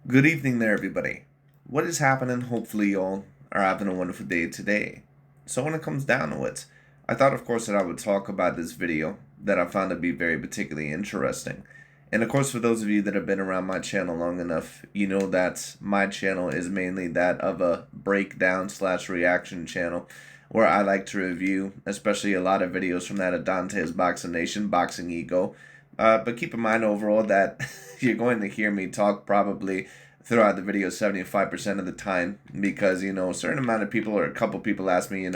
Good evening there, everybody. What is happening? Hopefully, y'all are having a wonderful day today. So, when it comes down to it, I thought, of course, that I would talk about this video that I found to be very particularly interesting. And, of course, for those of you that have been around my channel long enough, you know that my channel is mainly that of a breakdown slash reaction channel where I like to review, especially a lot of videos from that of DontaesBoxingNation, Boxing Ego. But keep in mind overall that you're going to hear me talk probably throughout the video 75% of the time because, a certain amount of people or a couple people ask me, your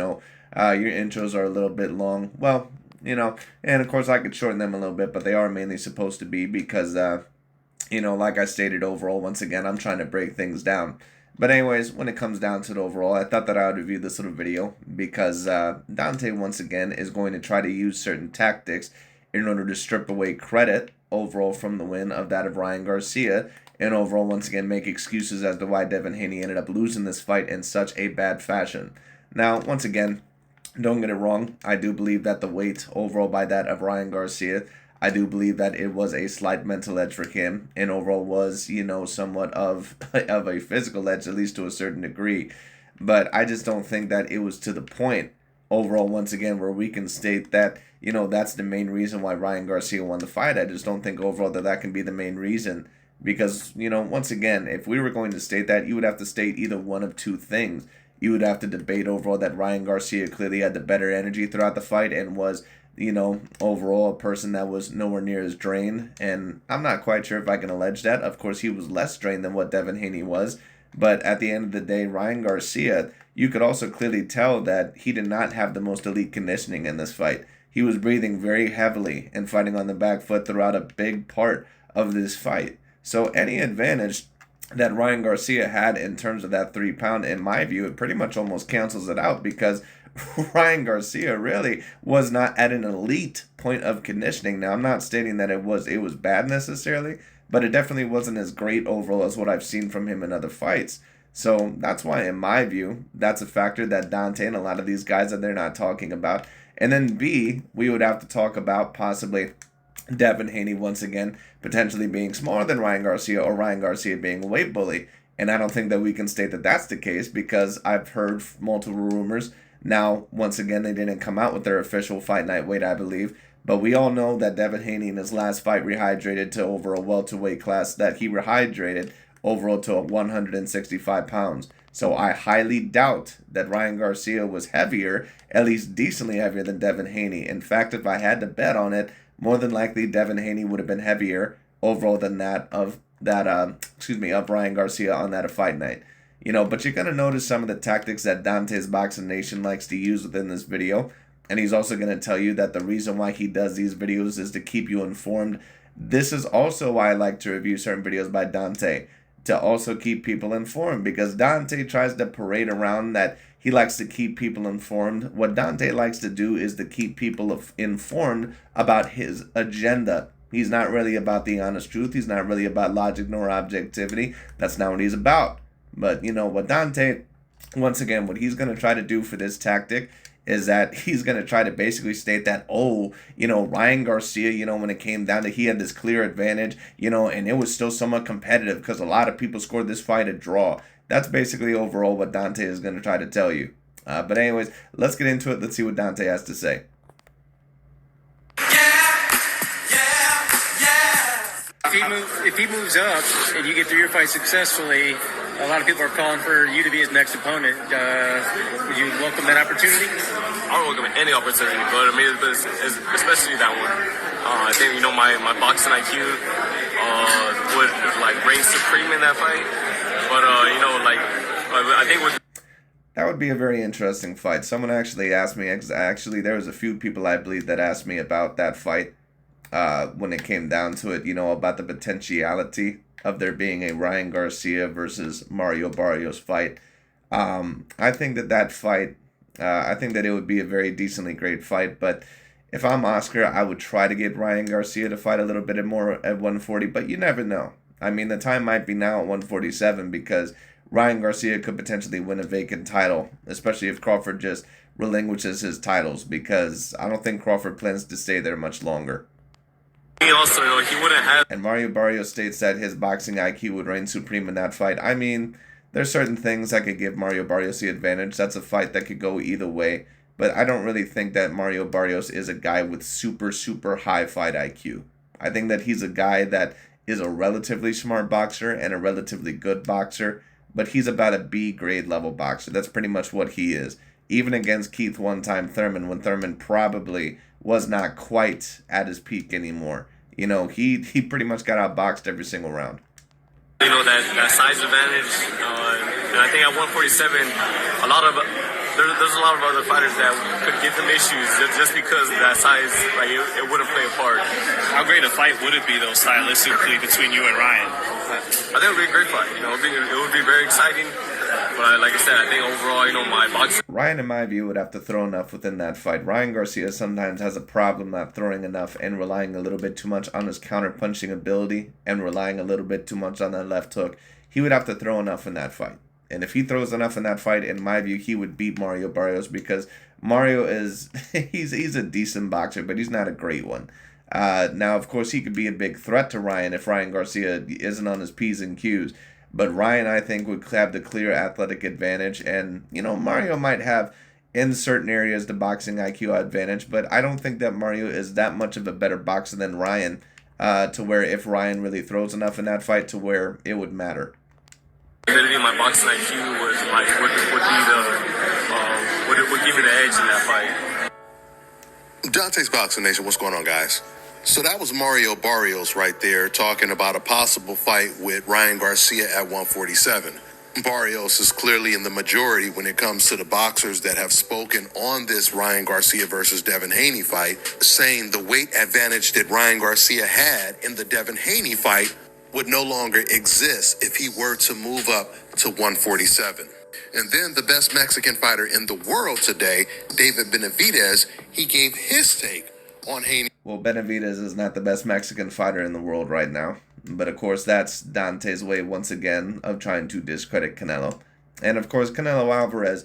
intros are a little bit long. Well, and of course I could shorten them a little bit, but they are mainly supposed to be because, like I stated overall, once again, I'm trying to break things down. But anyways, when it comes down to it overall, I thought that I would review this little video because Dante, once again, is going to try to use certain tactics in order to strip away credit overall from the win of that of Ryan Garcia, and overall, once again, make excuses as to why Devin Haney ended up losing this fight in such a bad fashion. Now, once again, don't get it wrong. I do believe that the weight overall by that of Ryan Garcia, I do believe that it was a slight mental edge for him, and overall was, somewhat of of a physical edge, at least to a certain degree. But I just don't think that it was to the point overall, once again, where we can state that, that's the main reason why Ryan Garcia won the fight. I just don't think overall that that can be the main reason because, once again, if we were going to state that, you would have to state either one of two things. You would have to debate overall that Ryan Garcia clearly had the better energy throughout the fight and was, overall a person that was nowhere near as drained. And I'm not quite sure if I can allege that. Of course, he was less drained than what Devin Haney was. But at the end of the day, Ryan Garcia, you could also clearly tell that he did not have the most elite conditioning in this fight. He was breathing very heavily and fighting on the back foot throughout a big part of this fight. So any advantage that Ryan Garcia had in terms of that 3 pound, in my view, it pretty much almost cancels it out because Ryan Garcia really was not at an elite point of conditioning. Now, I'm not stating that it was bad necessarily, but it definitely wasn't as great overall as what I've seen from him in other fights. So that's why, in my view, that's a factor that Dante and a lot of these guys that they're not talking about. And then B, we would have to talk about possibly Devin Haney once again potentially being smaller than Ryan Garcia or Ryan Garcia being a weight bully. And I don't think that we can state that that's the case because I've heard multiple rumors. Now, once again, they didn't come out with their official fight night weight, I believe. But we all know that Devin Haney in his last fight rehydrated to over a welterweight class, that he rehydrated overall to 165 pounds. So I highly doubt that Ryan Garcia was heavier, at least decently heavier than Devin Haney. In fact, if I had to bet on it, more than likely Devin Haney would have been heavier overall than that of of Ryan Garcia on that fight night. But you're gonna notice some of the tactics that Dante's Boxing Nation likes to use within this video. And he's also going to tell you that the reason why he does these videos is to keep you informed. This is also why I like to review certain videos by Dante, to also keep people informed, because Dante tries to parade around that he likes to keep people informed. What Dante likes to do is to keep people informed about his agenda. He's not really about the honest truth. He's not really about logic nor objectivity. That's not what he's about. But what Dante, once again, what he's going to try to do for this tactic is that he's going to try to basically state that, Ryan Garcia, when it came down to, he had this clear advantage, and it was still somewhat competitive because a lot of people scored this fight a draw. That's basically overall what Dante is going to try to tell you. But anyways, let's get into it. Let's see what Dante has to say. If he moves up and you get through your fight successfully, a lot of people are calling for you to be his next opponent. Would you welcome that opportunity? I would welcome any opportunity, but I mean, especially that one. I think my boxing IQ would reign supreme in that fight. But I think with that would be a very interesting fight. Someone actually asked me. Actually, there was a few people I believe that asked me about that fight. When it came down to it, about the potentiality of there being a Ryan Garcia versus Mario Barrios fight. I think that fight, I think that it would be a very decently great fight, but if I'm Oscar, I would try to get Ryan Garcia to fight a little bit more at 140, but you never know. I mean, the time might be now at 147 because Ryan Garcia could potentially win a vacant title, especially if Crawford just relinquishes his titles, because I don't think Crawford plans to stay there much longer. He also, he wouldn't have. And Mario Barrios states that his boxing IQ would reign supreme in that fight. I mean, there's certain things that could give Mario Barrios the advantage. That's a fight that could go either way. But I don't really think that Mario Barrios is a guy with super, super high fight IQ. I think that he's a guy that is a relatively smart boxer and a relatively good boxer, but he's about a B grade level boxer. That's pretty much what he is. Even against Keith one-time Thurman, when Thurman probably was not quite at his peak anymore. He pretty much got outboxed every single round. That size advantage, and I think at 147, there's a lot of other fighters that could give him issues just because of that size, like it wouldn't play a part. How great a fight would it be, though, stylistically, between you and Ryan? I think it would be a great fight. It would be very exciting. But like I said, I think overall, my boxing. Ryan, in my view, would have to throw enough within that fight. Ryan Garcia sometimes has a problem not throwing enough and relying a little bit too much on his counter-punching ability and relying a little bit too much on that left hook. He would have to throw enough in that fight. And if he throws enough in that fight, in my view, he would beat Mario Barrios because Mario is he's a decent boxer, but he's not a great one. Now, of course, he could be a big threat to Ryan if Ryan Garcia isn't on his P's and Q's. But Ryan, I think, would have the clear athletic advantage. And, Mario might have, in certain areas, the boxing IQ advantage. But I don't think that Mario is that much of a better boxer than Ryan to where if Ryan really throws enough in that fight to where it would matter. My boxing IQ would give me the edge in that fight. Dante's Boxing Nation, what's going on, guys? So that was Mario Barrios right there talking about a possible fight with Ryan Garcia at 147. Barrios is clearly in the majority when it comes to the boxers that have spoken on this Ryan Garcia versus Devin Haney fight, saying the weight advantage that Ryan Garcia had in the Devin Haney fight would no longer exist if he were to move up to 147. And then the best Mexican fighter in the world today, David Benavidez, he gave his take on Haney. Well, Benavidez is not the best Mexican fighter in the world right now. But, of course, that's Dante's way, once again, of trying to discredit Canelo. And, of course, Canelo Alvarez,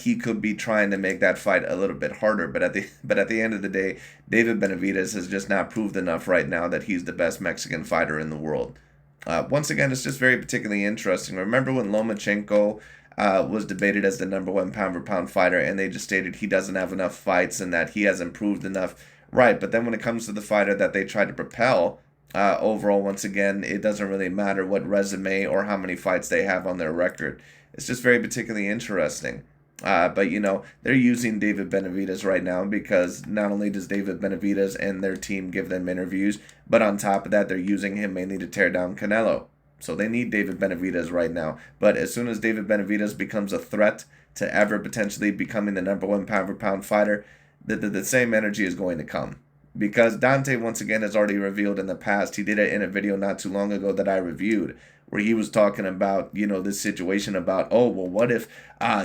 he could be trying to make that fight a little bit harder. But at the end of the day, David Benavidez has just not proved enough right now that he's the best Mexican fighter in the world. Once again, it's just very particularly interesting. Remember when Lomachenko was debated as the #1 pound-for-pound fighter, and they just stated he doesn't have enough fights and that he hasn't proved enough. Right, but then when it comes to the fighter that they try to propel, overall, once again, it doesn't really matter what resume or how many fights they have on their record. It's just very particularly interesting. But, they're using David Benavidez right now because not only does David Benavidez and their team give them interviews, but on top of that, they're using him mainly to tear down Canelo. So they need David Benavidez right now. But as soon as David Benavidez becomes a threat to ever potentially becoming the #1 pound-for-pound fighter, the same energy is going to come. Because Dante, once again, has already revealed in the past, he did it in a video not too long ago that I reviewed, where he was talking about, this situation about, what if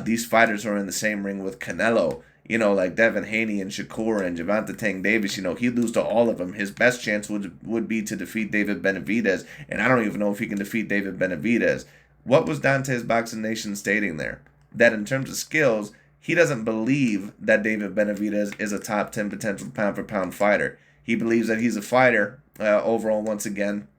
these fighters are in the same ring with Canelo? Like Devin Haney and Shakur and Gervonta Tank Davis, he'd lose to all of them. His best chance would be to defeat David Benavidez, and I don't even know if he can defeat David Benavidez. What was Dante's Boxing Nation stating there? That in terms of skills, he doesn't believe that David Benavidez is a top 10 potential pound-for-pound fighter. He believes that he's a fighter, overall, once again,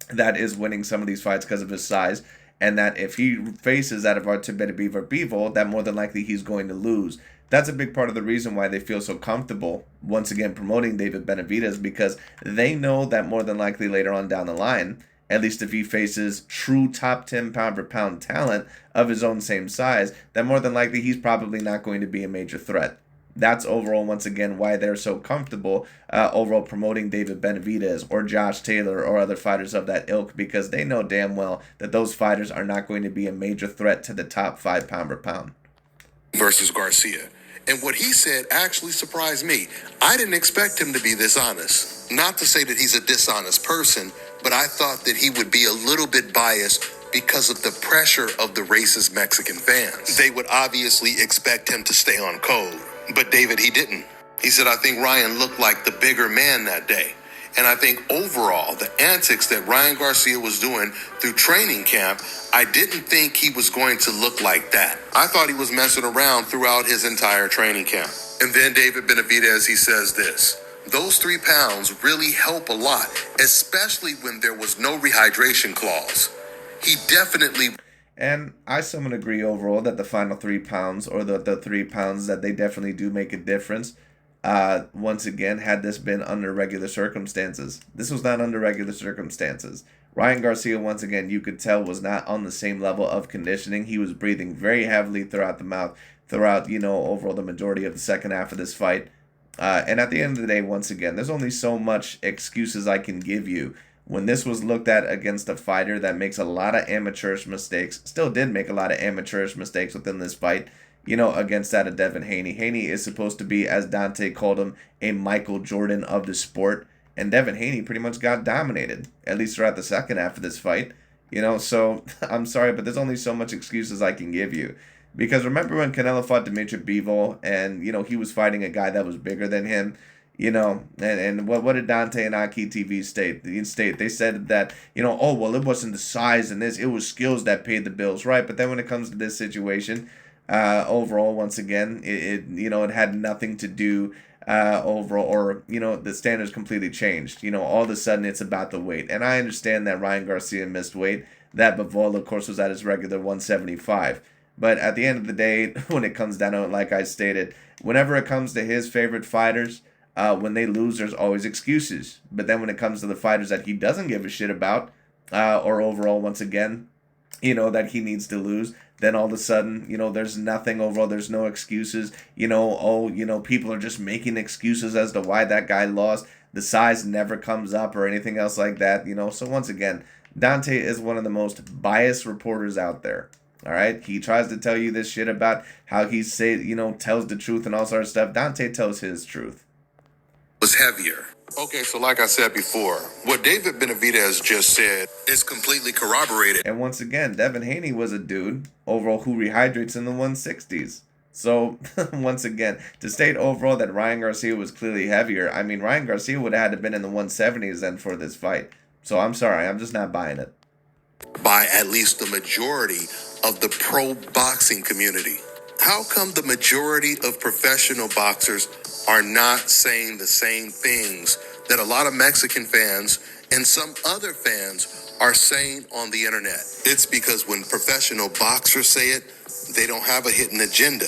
that is winning some of these fights because of his size, and that if he faces that of Beterbiev, that more than likely he's going to lose. That's a big part of the reason why they feel so comfortable, once again, promoting David Benavidez, because they know that more than likely later on down the line, at least if he faces true top 10 pound-for-pound talent of his own same size, then more than likely he's probably not going to be a major threat. That's overall, once again, why they're so comfortable overall promoting David Benavidez or Josh Taylor or other fighters of that ilk, because they know damn well that those fighters are not going to be a major threat to the top 5 pound-for-pound. Versus Garcia. And what he said actually surprised me. I didn't expect him to be this honest. Not to say that he's a dishonest person, but I thought that he would be a little bit biased because of the pressure of the racist Mexican fans. They would obviously expect him to stay on code. But David, he didn't. He said, I think Ryan looked like the bigger man that day. And I think overall, the antics that Ryan Garcia was doing through training camp, I didn't think he was going to look like that. I thought he was messing around throughout his entire training camp. And then David Benavidez, he says this. Those 3 pounds really help a lot, especially when there was no rehydration clause. He definitely... And I somewhat agree overall that the final 3 pounds, or the 3 pounds, that they definitely do make a difference. Once again, had this been under regular circumstances. This was not under regular circumstances. Ryan Garcia, once again, you could tell was not on the same level of conditioning. He was breathing very heavily throughout the mouth, throughout, overall the majority of the second half of this fight. And at the end of the day, once again, there's only so much excuses I can give you. When this was looked at against a fighter that makes a lot of amateurish mistakes, still did make a lot of amateurish mistakes within this fight, against that of Devin Haney. Haney is supposed to be, as Dante called him, a Michael Jordan of the sport. And Devin Haney pretty much got dominated, at least throughout the second half of this fight. So I'm sorry, but there's only so much excuses I can give you. Because remember when Canelo fought Dimitri Bivol, and, he was fighting a guy that was bigger than him, and what did Dante and Aki TV state? They said that, oh, well, it wasn't the size and this, it was skills that paid the bills, right? But then when it comes to this situation, overall, once again, it had nothing to do overall, or, the standards completely changed. All of a sudden it's about the weight. And I understand that Ryan Garcia missed weight, that Bivol, of course, was at his regular 175. But at the end of the day, when it comes down to it, like I stated, whenever it comes to his favorite fighters, when they lose, there's always excuses. But then when it comes to the fighters that he doesn't give a shit about, or overall, once again, that he needs to lose, then all of a sudden, there's nothing overall. There's no excuses. People are just making excuses as to why that guy lost. The size never comes up or anything else like that, So once again, Dante is one of the most biased reporters out there. All right, he tries to tell you this shit about how he tells the truth and all sort of stuff. Dante tells his truth. Was heavier. Okay, so like I said before, what David Benavidez just said is completely corroborated. And once again, Devin Haney was a dude overall who rehydrates in the 160s. So once again, to state overall that Ryan Garcia was clearly heavier, I mean, Ryan Garcia would have had to been in the 170s then for this fight. So I'm sorry, I'm just not buying it. By at least the majority of the pro boxing community. How come the majority of professional boxers are not saying the same things that a lot of Mexican fans and some other fans are saying on the internet? It's because when professional boxers say it, they don't have a hidden agenda.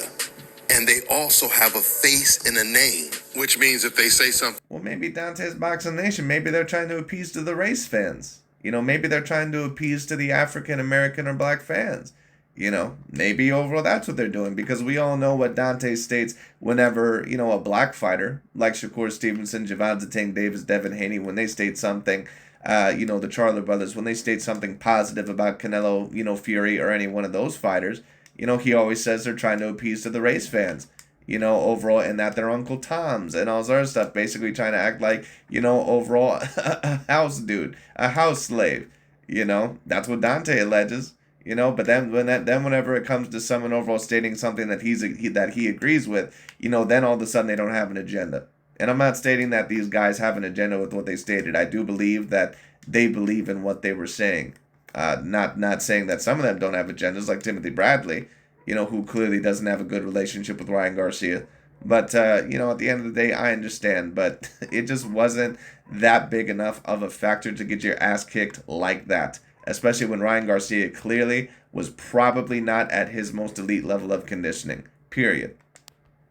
And they also have a face and a name, which means if they say something... Well, maybe DontaesBoxingNation, maybe they're trying to appease to the race fans. Maybe they're trying to appease to the African American or black fans. Maybe overall that's what they're doing, because we all know what Dante states whenever, a black fighter like Shakur Stevenson, Javante Tank Davis, Devin Haney, when they state something, the Charler brothers, when they state something positive about Canelo, Fury, or any one of those fighters, he always says they're trying to appease to the race fans, overall, and that they're Uncle Toms and all this other stuff, basically trying to act like, overall, a house dude, a house slave, that's what Dante alleges. But then whenever it comes to someone overall stating something that he agrees with, then all of a sudden they don't have an agenda. And I'm not stating that these guys have an agenda with what they stated. I do believe that they believe in what they were saying. Not saying that some of them don't have agendas, like Timothy Bradley, who clearly doesn't have a good relationship with Ryan Garcia. But, at the end of the day, I understand. But it just wasn't that big enough of a factor to get your ass kicked like that. Especially when Ryan Garcia clearly was probably not at his most elite level of conditioning. Period.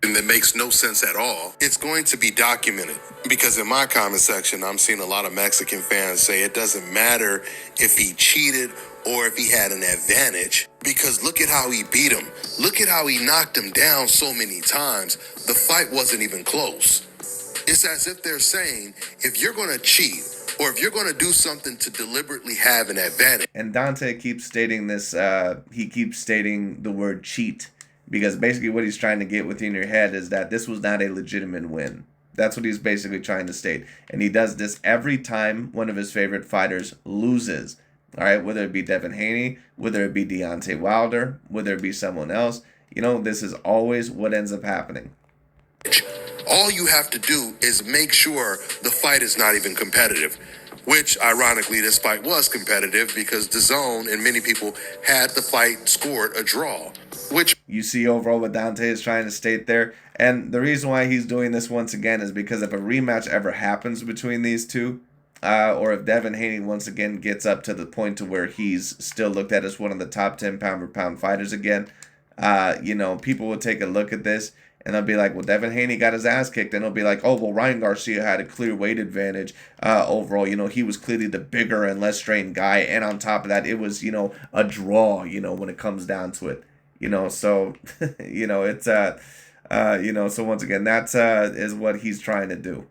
And that makes no sense at all. It's going to be documented, because in my comment section, I'm seeing a lot of Mexican fans say it doesn't matter if he cheated or if he had an advantage, because look at how he beat him. Look at how he knocked him down so many times. The fight wasn't even close. It's as if they're saying, if you're going to cheat, or if you're going to do something to deliberately have an advantage. And Dante keeps stating this, he keeps stating the word cheat, because basically what he's trying to get within your head is that this was not a legitimate win. That's what he's basically trying to state. And he does this every time one of his favorite fighters loses. All right, whether it be Devin Haney, whether it be Deontay Wilder, whether it be someone else, this is always what ends up happening. All you have to do is make sure the fight is not even competitive. which ironically this fight was competitive because DAZN and many people had the fight scored a draw, which you see overall what Dante is trying to state there. And the reason why he's doing this once again is because if a rematch ever happens between these two, or if Devin Haney once again gets up to the point to where he's still looked at as one of the top 10 pound-for-pound fighters again, people will take a look at this and they'll be like, well, Devin Haney got his ass kicked. And they'll be like, oh, well, Ryan Garcia had a clear weight advantage overall. He was clearly the bigger and less strained guy. And on top of that, it was, a draw, when it comes down to it. So, it's, so once again, that's is what he's trying to do.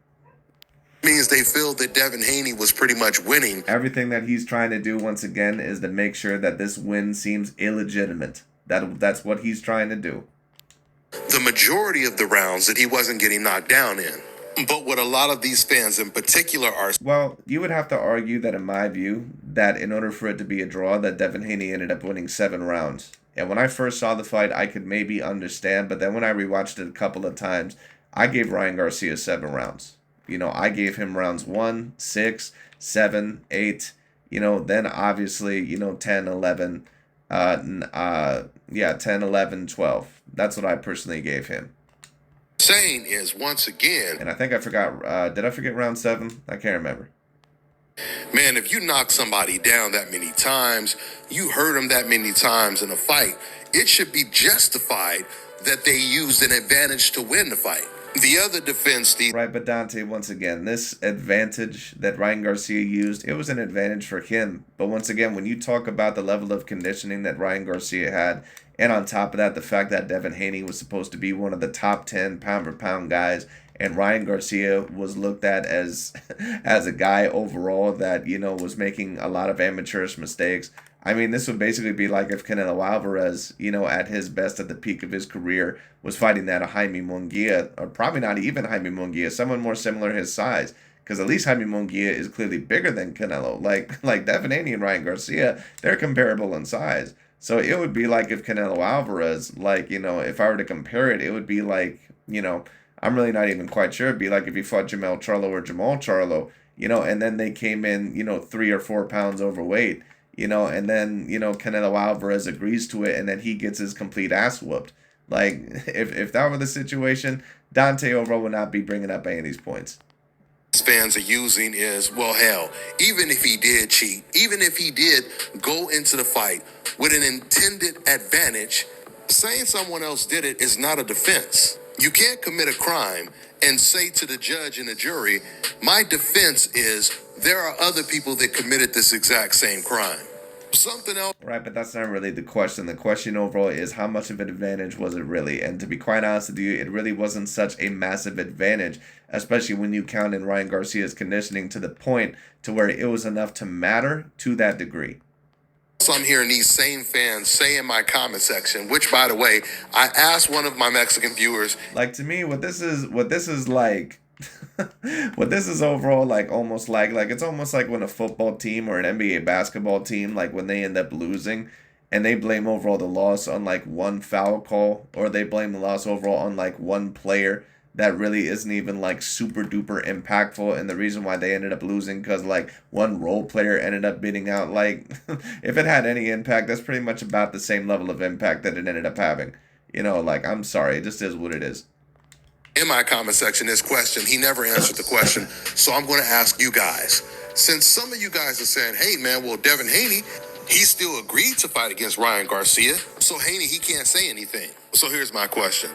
means they feel that Devin Haney was pretty much winning. Everything that he's trying to do, once again, is to make sure that this win seems illegitimate. That's what he's trying to do. The majority of the rounds that he wasn't getting knocked down in. But what a lot of these fans in particular are... Well, you would have to argue that, in my view, that in order for it to be a draw, that Devin Haney ended up winning 7 rounds. And when I first saw the fight, I could maybe understand. But then when I rewatched it a couple of times, I gave Ryan Garcia 7 rounds. I gave him rounds 1, 6, 7, 8. Then obviously, 10, 11... 10, 11, 12. That's what I personally gave him. Saying is, once again... And I think I forgot, did I forget round 7? I can't remember. Man, if you knock somebody down that many times, you hurt them that many times in a fight, it should be justified that they used an advantage to win the fight. The other defense, Steve... Right, but Dante, once again, this advantage that Ryan Garcia used, it was an advantage for him. But once again, when you talk about the level of conditioning that Ryan Garcia had, and on top of that, the fact that Devin Haney was supposed to be one of the top 10 pound-for-pound guys, and Ryan Garcia was looked at as a guy overall that, was making a lot of amateurish mistakes. I mean, this would basically be like if Canelo Alvarez, at his best at the peak of his career, was fighting that Jaime Munguia, or probably not even Jaime Munguia, someone more similar his size. Because at least Jaime Munguia is clearly bigger than Canelo. Like Devin Haney and Ryan Garcia, they're comparable in size. So it would be like if Canelo Alvarez, if I were to compare it, it would be like, I'm really not even quite sure. It'd be like if he fought Jamal Charlo, and then they came in, 3 or 4 pounds overweight. And then, Canelo Alvarez agrees to it, and then he gets his complete ass whooped. Like, if that were the situation, Dante overall would not be bringing up any of these points. Fans are using is, well, hell, even if he did cheat, even if he did go into the fight with an intended advantage, saying someone else did it is not a defense. You can't commit a crime and say to the judge and the jury, my defense is there are other people that committed this exact same crime. Something else. Right, but that's not really the question. The question overall is how much of an advantage was it really? And to be quite honest with you, it really wasn't such a massive advantage, especially when you count in Ryan Garcia's conditioning to the point to where it was enough to matter to that degree. So I'm hearing these same fans say in my comment section, which, by the way, I asked one of my Mexican viewers. Like, to me, what this is like, what this is overall almost like it's almost like when a football team or an NBA basketball team, when they end up losing and they blame overall the loss on one foul call, or they blame the loss overall on one player that really isn't even super duper impactful, and the reason why they ended up losing because one role player ended up beating out, if it had any impact, that's pretty much about the same level of impact that it ended up having. I'm sorry, it just is what it is. In my comment section, this question, he never answered the question, so I'm going to ask you guys. Since some of you guys are saying, hey, man, well, Devin Haney, he still agreed to fight against Ryan Garcia, so Haney, he can't say anything. So here's my question.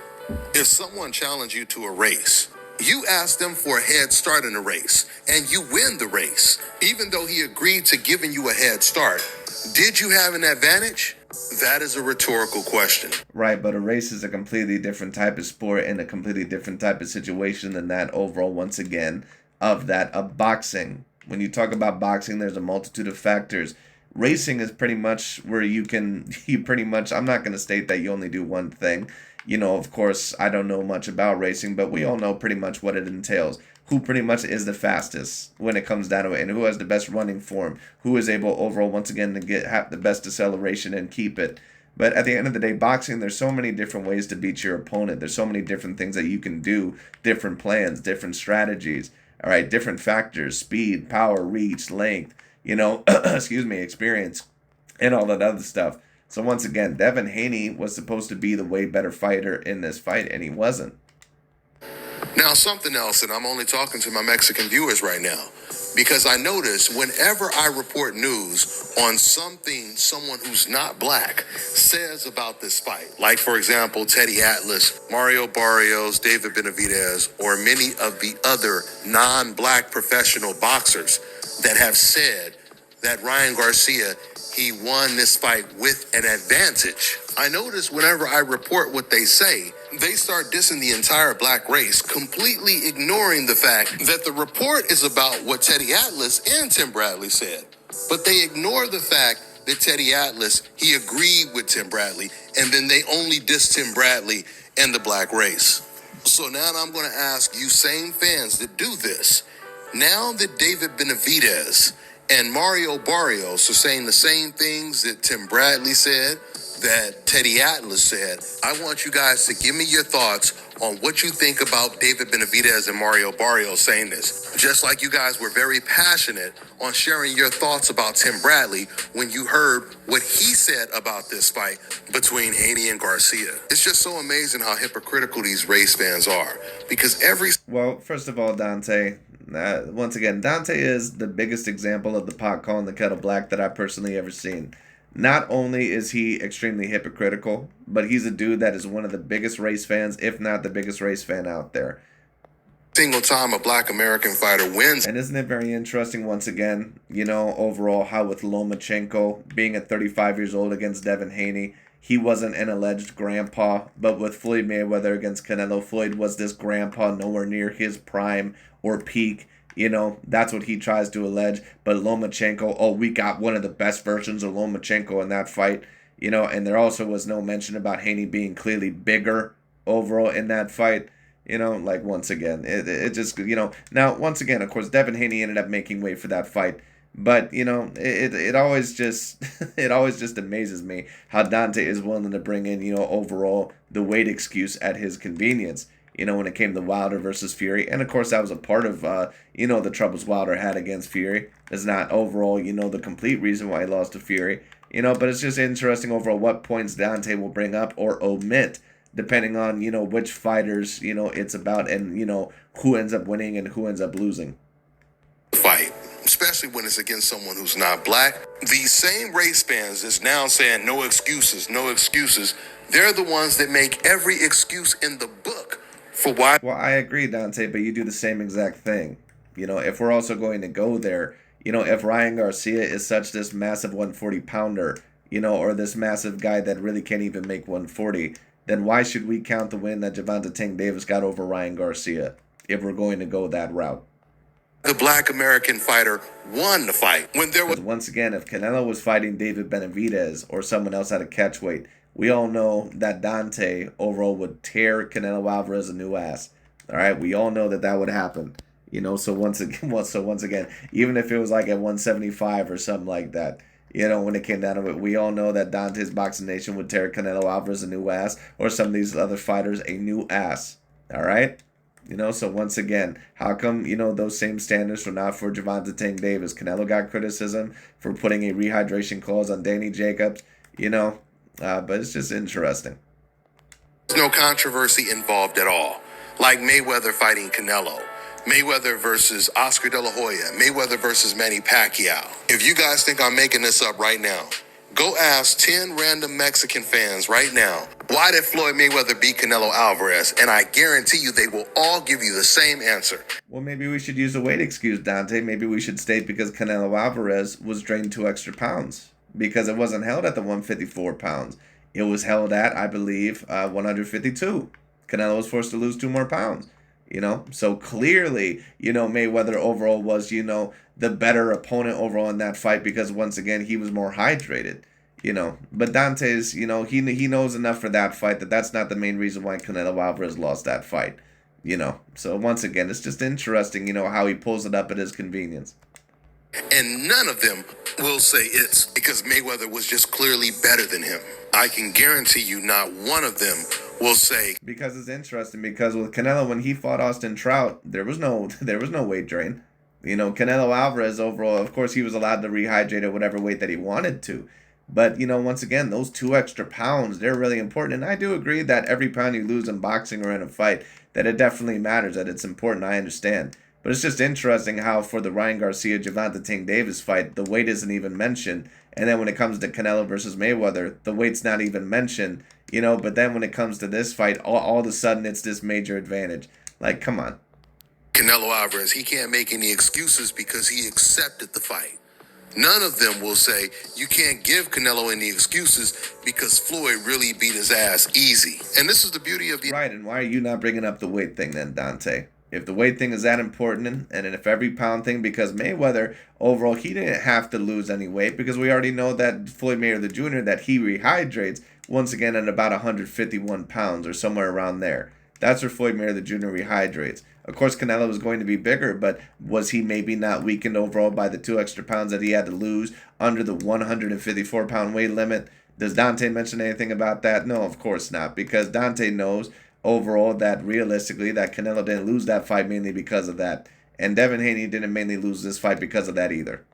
If someone challenged you to a race, you ask them for a head start in the race, and you win the race, even though he agreed to giving you a head start, did you have an advantage? That is a rhetorical question. Right, but a race is a completely different type of sport and a completely different type of situation than that overall, once again, of boxing. When you talk about boxing, there's a multitude of factors. Racing is pretty much where I'm not going to state that you only do one thing. Of course, I don't know much about racing, but we all know pretty much what it entails. Who pretty much is the fastest when it comes down to it, and who has the best running form, who is able overall, once again, to have the best acceleration and keep it. But at the end of the day, boxing, there's so many different ways to beat your opponent. There's so many different things that you can do, different plans, different strategies. All right, different factors: speed, power, reach, length, excuse me, experience, and all that other stuff. So once again, Devin Haney was supposed to be the way better fighter in this fight, and he wasn't. Now, something else, and I'm only talking to my Mexican viewers right now, because I notice whenever I report news on something someone who's not black says about this fight, like, for example, Teddy Atlas, Mario Barrios, David Benavidez, or many of the other non-black professional boxers that have said that Ryan Garcia, he won this fight with an advantage. I notice whenever I report what they say, they start dissing the entire black race, completely ignoring the fact that the report is about what Teddy Atlas and Tim Bradley said. But they ignore the fact that Teddy Atlas, he agreed with Tim Bradley, and then they only diss Tim Bradley and the black race. So now I'm going to ask you same fans that do this. Now that David Benavidez and Mario Barrios are saying the same things that Tim Bradley said, that Teddy Atlas said, I want you guys to give me your thoughts on what you think about David Benavidez and Mario Barrios saying this. Just like you guys were very passionate on sharing your thoughts about Tim Bradley when you heard what he said about this fight between Haney and Garcia. It's just so amazing how hypocritical these race fans are, because Well, first of all, Dante, once again, Dante is the biggest example of the pot calling the kettle black that I've personally ever seen. Not only is he extremely hypocritical, but he's a dude that is one of the biggest race fans, if not the biggest race fan out there. Single time a black American fighter wins. And isn't it very interesting, once again, overall, how with Lomachenko being at 35 years old against Devin Haney, he wasn't an alleged grandpa, but with Floyd Mayweather against Canelo, Floyd was this grandpa nowhere near his prime or peak. That's what he tries to allege. But Lomachenko, we got one of the best versions of Lomachenko in that fight. And there also was no mention about Haney being clearly bigger overall in that fight. Once again, it just, now, once again, of course, Devin Haney ended up making weight for that fight. But, it always just, it always just amazes me how Dante is willing to bring in, overall the weight excuse at his convenience. When it came to Wilder versus Fury. And, of course, that was a part of, the troubles Wilder had against Fury. It's not overall, the complete reason why he lost to Fury. But it's just interesting overall what points Dante will bring up or omit, depending on, which fighters, it's about and, who ends up winning and who ends up losing. Fight, especially when it's against someone who's not black. These same race fans is now saying no excuses, no excuses. They're the ones that make every excuse in the book. For why? Well, I agree, Dante, but you do the same exact thing. If we're also going to go there, if Ryan Garcia is such this massive 140-pounder, or this massive guy that really can't even make 140, then why should we count the win that Gervonta Tank Davis got over Ryan Garcia if we're going to go that route? The black American fighter won the fight. When there was, once again, if Canelo was fighting David Benavidez or someone else at a catchweight, we all know that Dante overall would tear Canelo Alvarez a new ass. All right, we all know that would happen. So once again, even if it was like at 175 or something like that, when it came down to it, we all know that DontaesBoxingNation would tear Canelo Alvarez a new ass, or some of these other fighters a new ass. All right, so once again, how come those same standards were not for Gervonta Tank Davis? Canelo got criticism for putting a rehydration clause on Danny Jacobs. But it's just interesting. There's no controversy involved at all. Like Mayweather fighting Canelo. Mayweather versus Oscar De La Hoya. Mayweather versus Manny Pacquiao. If you guys think I'm making this up right now, go ask 10 random Mexican fans right now, why did Floyd Mayweather beat Canelo Alvarez? And I guarantee you they will all give you the same answer. Well, maybe we should use a weight excuse, Dante. Maybe we should state because Canelo Alvarez was drained 2 extra pounds. Because it wasn't held at the 154 pounds. It was held at, I believe, 152. Canelo was forced to lose 2 more pounds. So clearly, Mayweather overall was, the better opponent overall in that fight because, once again, he was more hydrated. But Dante's, he knows enough for that fight that's not the main reason why Canelo Alvarez lost that fight. So once again, it's just interesting, how he pulls it up at his convenience. And none of them will say it's because Mayweather was just clearly better than him. I can guarantee you not one of them will say, because it's interesting, because with Canelo, when he fought Austin Trout, there was no weight drain. You know, Canelo Alvarez overall, of course, he was allowed to rehydrate at whatever weight that he wanted to. But, you know, once again, those 2 extra pounds, they're really important. And I do agree that every pound you lose in boxing or in a fight, that it definitely matters, that it's important. I understand. But it's just interesting how for the Ryan Garcia Gervonta Tank Davis fight, the weight isn't even mentioned. And then when it comes to Canelo versus Mayweather, the weight's not even mentioned. You know, but then when it comes to this fight, all of a sudden it's this major advantage. Like, come on. Canelo Alvarez, he can't make any excuses because he accepted the fight. None of them will say you can't give Canelo any excuses because Floyd really beat his ass easy. And this is the beauty of the... Right, and why are you not bringing up the weight thing then, Dante? If the weight thing is that important, and if every pound thing, because Mayweather, overall, he didn't have to lose any weight, because we already know that Floyd Mayweather Jr., that he rehydrates, once again, at about 151 pounds, or somewhere around there. That's where Floyd Mayweather Jr. rehydrates. Of course, Canelo was going to be bigger, but was he maybe not weakened overall by the 2 extra pounds that he had to lose under the 154-pound weight limit? Does Dante mention anything about that? No, of course not, because Dante knows overall that realistically that Canelo didn't lose that fight mainly because of that. And Devin Haney didn't mainly lose this fight because of that either.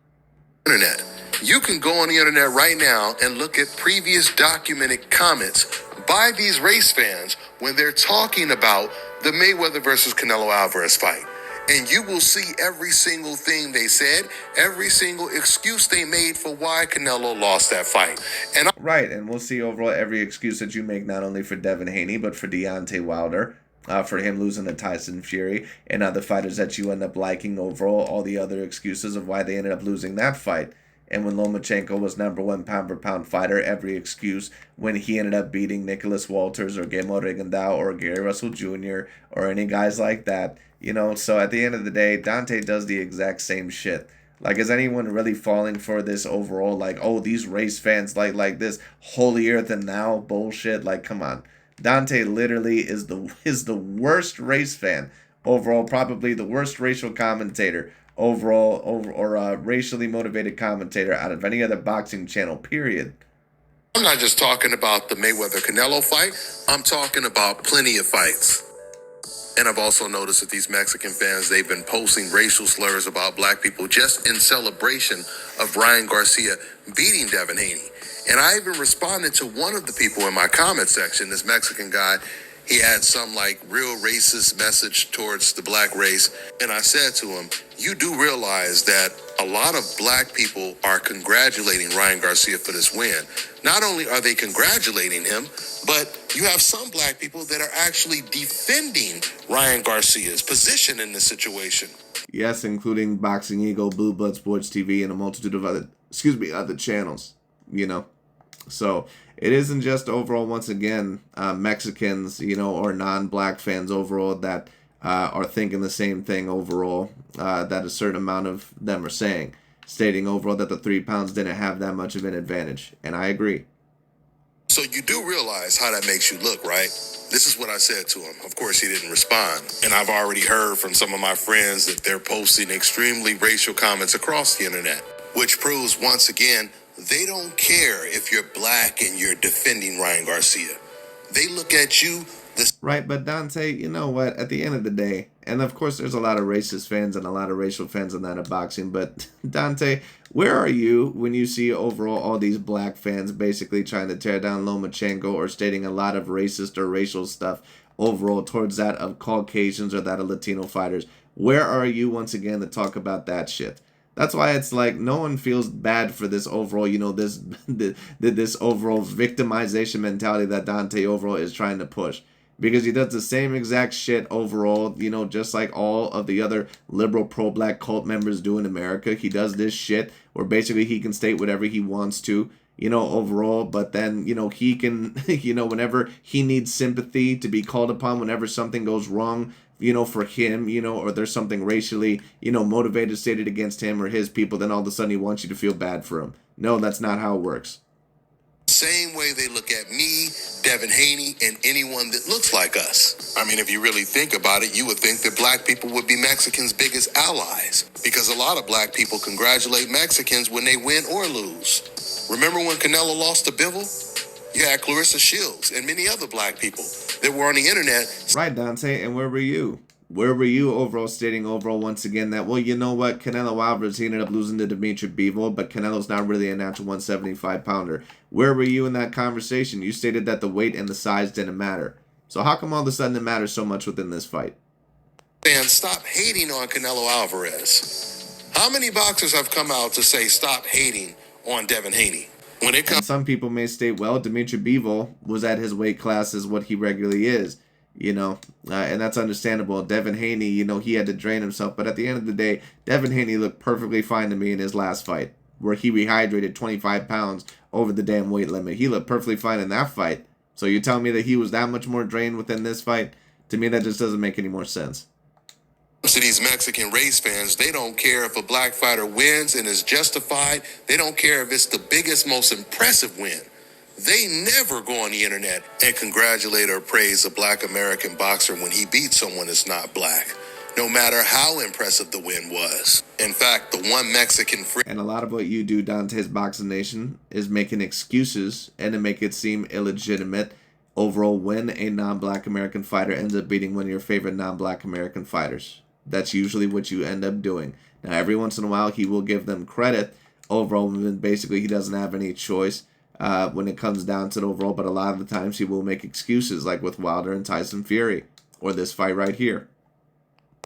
Internet. You can go on the internet right now and look at previous documented comments by these race fans when they're talking about the Mayweather versus Canelo Alvarez fight. And you will see every single thing they said, every single excuse they made for why Canelo lost that fight. And right, and we'll see overall every excuse that you make, not only for Devin Haney, but for Deontay Wilder, for him losing to Tyson Fury, and other fighters that you end up liking overall, all the other excuses of why they ended up losing that fight. And when Lomachenko was #1 pound-for-pound fighter, every excuse when he ended up beating Nicholas Walters or Guillermo Rigondeaux or Gary Russell Jr. or any guys like that. You know, so at the end of the day, Dante does the exact same shit. Like, is anyone really falling for this overall, like, oh, these race fans like this holier than thou bullshit? Like, come on. Dante literally is the worst race fan overall, probably the worst racial commentator overall, or racially motivated commentator out of any other boxing channel, period. I'm not just talking about the Mayweather-Canelo fight. I'm talking about plenty of fights. And I've also noticed that these Mexican fans, they've been posting racial slurs about black people just in celebration of Ryan Garcia beating Devin Haney. And I even responded to one of the people in my comment section, this Mexican guy. He had some like real racist message towards the black race. And I said to him, you do realize that a lot of black people are congratulating Ryan Garcia for this win. Not only are they congratulating him, but you have some black people that are actually defending Ryan Garcia's position in this situation. Yes, including Boxing Eagle, Blue Blood Sports TV, and a multitude of other channels, you know. So it isn't just overall, once again, Mexicans, you know, or non-black fans overall that are thinking the same thing overall, that a certain amount of them are saying, stating overall that the 3 pounds didn't have that much of an advantage. And I agree. So you do realize how that makes you look, right? This is what I said to him. Of course, he didn't respond. And I've already heard from some of my friends that they're posting extremely racial comments across the internet, which proves once again, they don't care if you're black and you're defending Ryan Garcia. They look at you. Right, but Dante, you know what? At the end of the day, and of course there's a lot of racist fans and a lot of racial fans in that of boxing, but Dante, where are you when you see overall all these black fans basically trying to tear down Lomachenko or stating a lot of racist or racial stuff overall towards that of Caucasians or that of Latino fighters? Where are you once again to talk about that shit? That's why it's like no one feels bad for this overall, you know, this overall victimization mentality that Dante overall is trying to push. Because he does the same exact shit overall, you know, just like all of the other liberal pro-black cult members do in America. He does this shit where basically he can state whatever he wants to, you know, overall. But then, you know, he can, you know, whenever he needs sympathy to be called upon, whenever something goes wrong, you know, for him, you know, or there's something racially, you know, motivated stated against him or his people, then all of a sudden he wants you to feel bad for him. No, that's not how it works. Same way they look at me, Devin Haney, and anyone that looks like us. I mean, if you really think about it, you would think that black people would be Mexicans' biggest allies, because a lot of black people congratulate Mexicans when they win or lose. Remember when Canelo lost to Bivol? You had Clarissa Shields and many other black people that were on the internet. Right, Dante, and where were you? Where were you overall stating overall once again that, well, you know what, Canelo Alvarez, he ended up losing to Dimitri Bivol, but Canelo's not really a natural 175-pounder. Where were you in that conversation? You stated that the weight and the size didn't matter. So how come all of a sudden it matters so much within this fight? And stop hating on Canelo Alvarez. How many boxers have come out to say stop hating on Devin Haney? When it comes, and some people may state, well, Dimitri Bivol was at his weight class as what he regularly is. And that's understandable. Devin Haney, he had to drain himself. But at the end of the day, Devin Haney looked perfectly fine to me in his last fight, where he rehydrated 25 pounds over the damn weight limit. He looked perfectly fine in that fight. So you're telling me that he was that much more drained within this fight? To me, that just doesn't make any more sense. To these Mexican race fans, they don't care if a black fighter wins and is justified. They don't care if it's the biggest, most impressive win. They never go on the internet and congratulate or praise a black American boxer when he beats someone that's not black, no matter how impressive the win was. In fact, the one Mexican friend. And a lot of what you do, Dante's Boxing Nation, is making excuses and to make it seem illegitimate overall when a non-black American fighter ends up beating one of your favorite non-black American fighters. That's usually what you end up doing. Now, every once in a while, he will give them credit overall, when basically he doesn't have any choice when it comes down to the overall, but a lot of the times he will make excuses, like with Wilder and Tyson Fury, or this fight right here.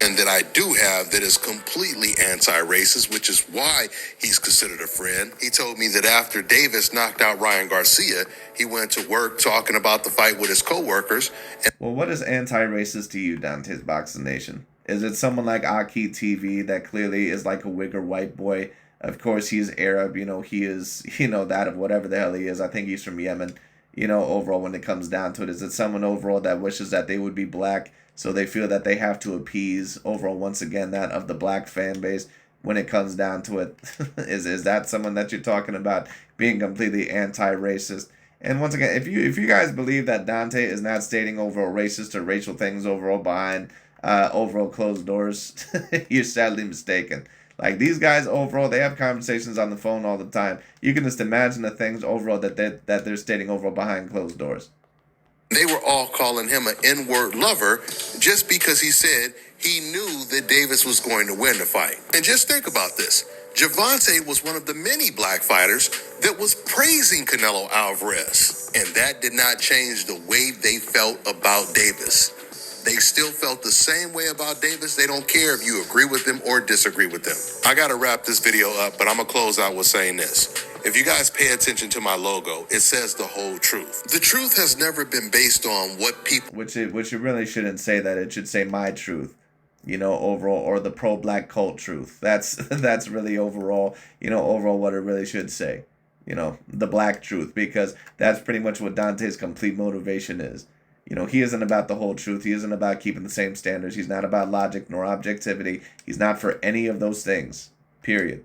And that I do have that is completely anti-racist, which is why he's considered a friend. He told me that after Davis knocked out Ryan Garcia, he went to work talking about the fight with his coworkers. Well, what is anti-racist to you, Dante's Boxing Nation? Is it someone like Aki TV that clearly is like a wigger white boy? Of course, he's Arab, he is, that of whatever the hell he is. I think he's from Yemen, overall when it comes down to it. Is it someone overall that wishes that they would be black, so they feel that they have to appease overall, once again, that of the black fan base when it comes down to it? Is that someone that you're talking about being completely anti-racist? And once again, if you guys believe that Dante is not stating overall racist or racial things overall behind overall closed doors, you're sadly mistaken. Like, these guys overall, they have conversations on the phone all the time. You can just imagine the things overall that they're stating overall behind closed doors. They were all calling him an N-word lover just because he said he knew that Davis was going to win the fight. And just think about this. Gervonta was one of the many black fighters that was praising Canelo Alvarez. And that did not change the way they felt about Davis. They still felt the same way about Davis. They don't care if you agree with them or disagree with them. I got to wrap this video up, but I'm going to close out with saying this. If you guys pay attention to my logo, it says the whole truth. The truth has never been based on what people... Which it really shouldn't say that. It should say my truth, overall, or the pro-black cult truth. That's really overall, overall what it really should say. The black truth, because that's pretty much what Dante's complete motivation is. He isn't about the whole truth. He isn't about keeping the same standards. He's not about logic nor objectivity. He's not for any of those things, period.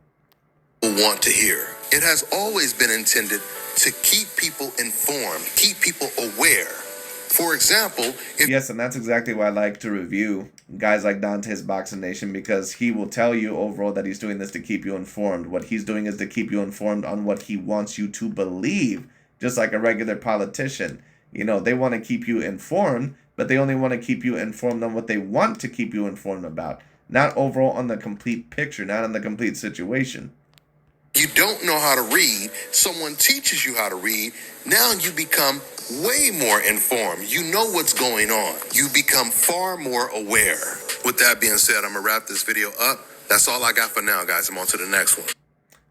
Want to hear. It has always been intended to keep people informed, keep people aware. For example, yes, and that's exactly why I like to review guys like Dante's Boxing Nation, because he will tell you overall that he's doing this to keep you informed. What he's doing is to keep you informed on what he wants you to believe, just like a regular politician. They want to keep you informed, but they only want to keep you informed on what they want to keep you informed about, not overall on the complete picture, not on the complete situation. You don't know how to read, someone teaches you how to read, now you become way more informed. You know what's going on. You become far more aware. With that being said, I'm going to wrap this video up. That's all I got for now, guys. I'm on to the next one.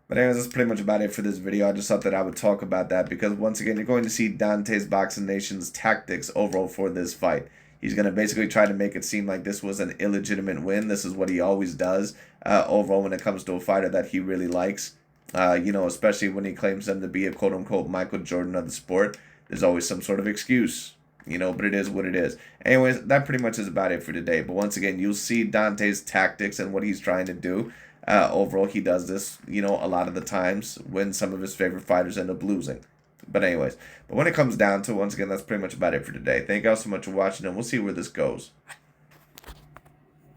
But anyways, that's pretty much about it for this video. I just thought that I would talk about that because, once again, you're going to see Dante's Boxing Nation's tactics overall for this fight. He's going to basically try to make it seem like this was an illegitimate win. This is what he always does overall when it comes to a fighter that he really likes. Especially when he claims them to be a quote-unquote Michael Jordan of the sport. There's always some sort of excuse, but it is what it is. Anyways, that pretty much is about it for today. But once again, you'll see Dante's tactics and what he's trying to do. Overall, he does this, a lot of the times when some of his favorite fighters end up losing. But anyways, when it comes down to it, once again, that's pretty much about it for today. Thank you all so much for watching, and we'll see where this goes.